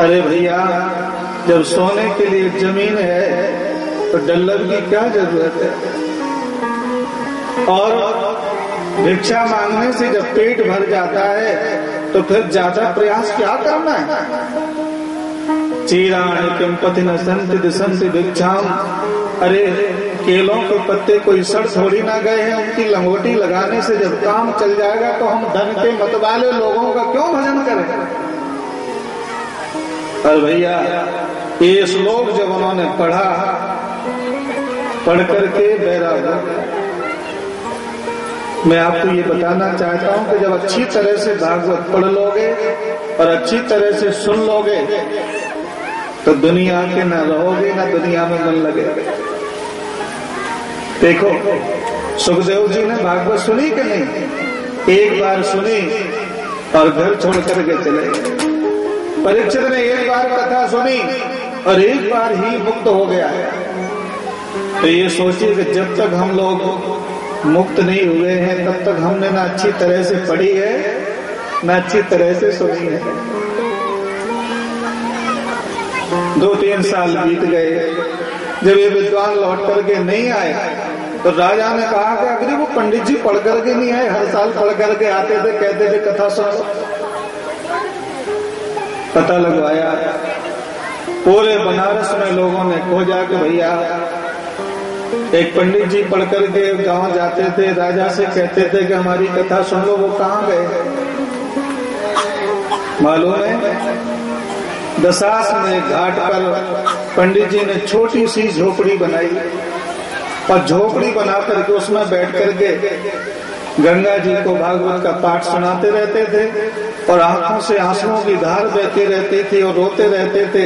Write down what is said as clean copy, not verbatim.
अरे भैया, जब सोने के लिए जमीन है तो डल्लर की क्या जरूरत है? और भिक्षा मांगने से जब पेट भर जाता है तो फिर ज्यादा प्रयास क्या करना है? चीराणि किम पति न संति दिसंति भिक्षाम। अरे केलों के पत्ते कोई सड़ थोड़ी ना गए हैं, उनकी लंगोटी लगाने से जब काम चल जाएगा तो हम धन के मतवाले लोगों का क्यों भजन करें? और भैया, ये श्लोक जब उन्होंने पढ़ा, पढ़ करके बैराग, मैं आपको ये बताना चाहता हूं कि जब अच्छी तरह से भागवत पढ़ लोगे और अच्छी तरह से सुन लोगे तो दुनिया के न रहोगे न दुनिया में मन लगेगा। देखो, सुखदेव जी ने भागवत सुनी कि नहीं? एक बार सुनी और घर छोड़ करके चले गए। परीक्षित ने एक बार कथा सुनी और एक बार ही मुक्त हो गया है। तो ये सोचिए कि जब तक हम लोग मुक्त नहीं हुए हैं तब तक हमने ना अच्छी तरह से पढ़ी है ना अच्छी तरह से सुनी है। 2-3 साल बीत गए। जब ये विद्वान लौट करके नहीं आए तो राजा ने कहा कि अगर वो पंडित जी पढ़ करके नहीं आए, हर साल पढ़ करके आते थे, कहते थे कथा सुनो। पता लगवाया, पूरे बनारस में लोगों ने खोजा कि भैया एक पंडित जी पढ़ करके गांव जाते थे, राजा से कहते थे कि हमारी कथा सुन लो, वो कहाँ गए? मालूम है, दशास में घाट पर पंडित जी ने छोटी सी झोपड़ी बनाई और झोपड़ी बना करके उसमें बैठ करके गंगा जी को भागवत का पाठ सुनाते रहते थे और आंखों से आंसुओं की धार बहती रहती थी और रोते रहते थे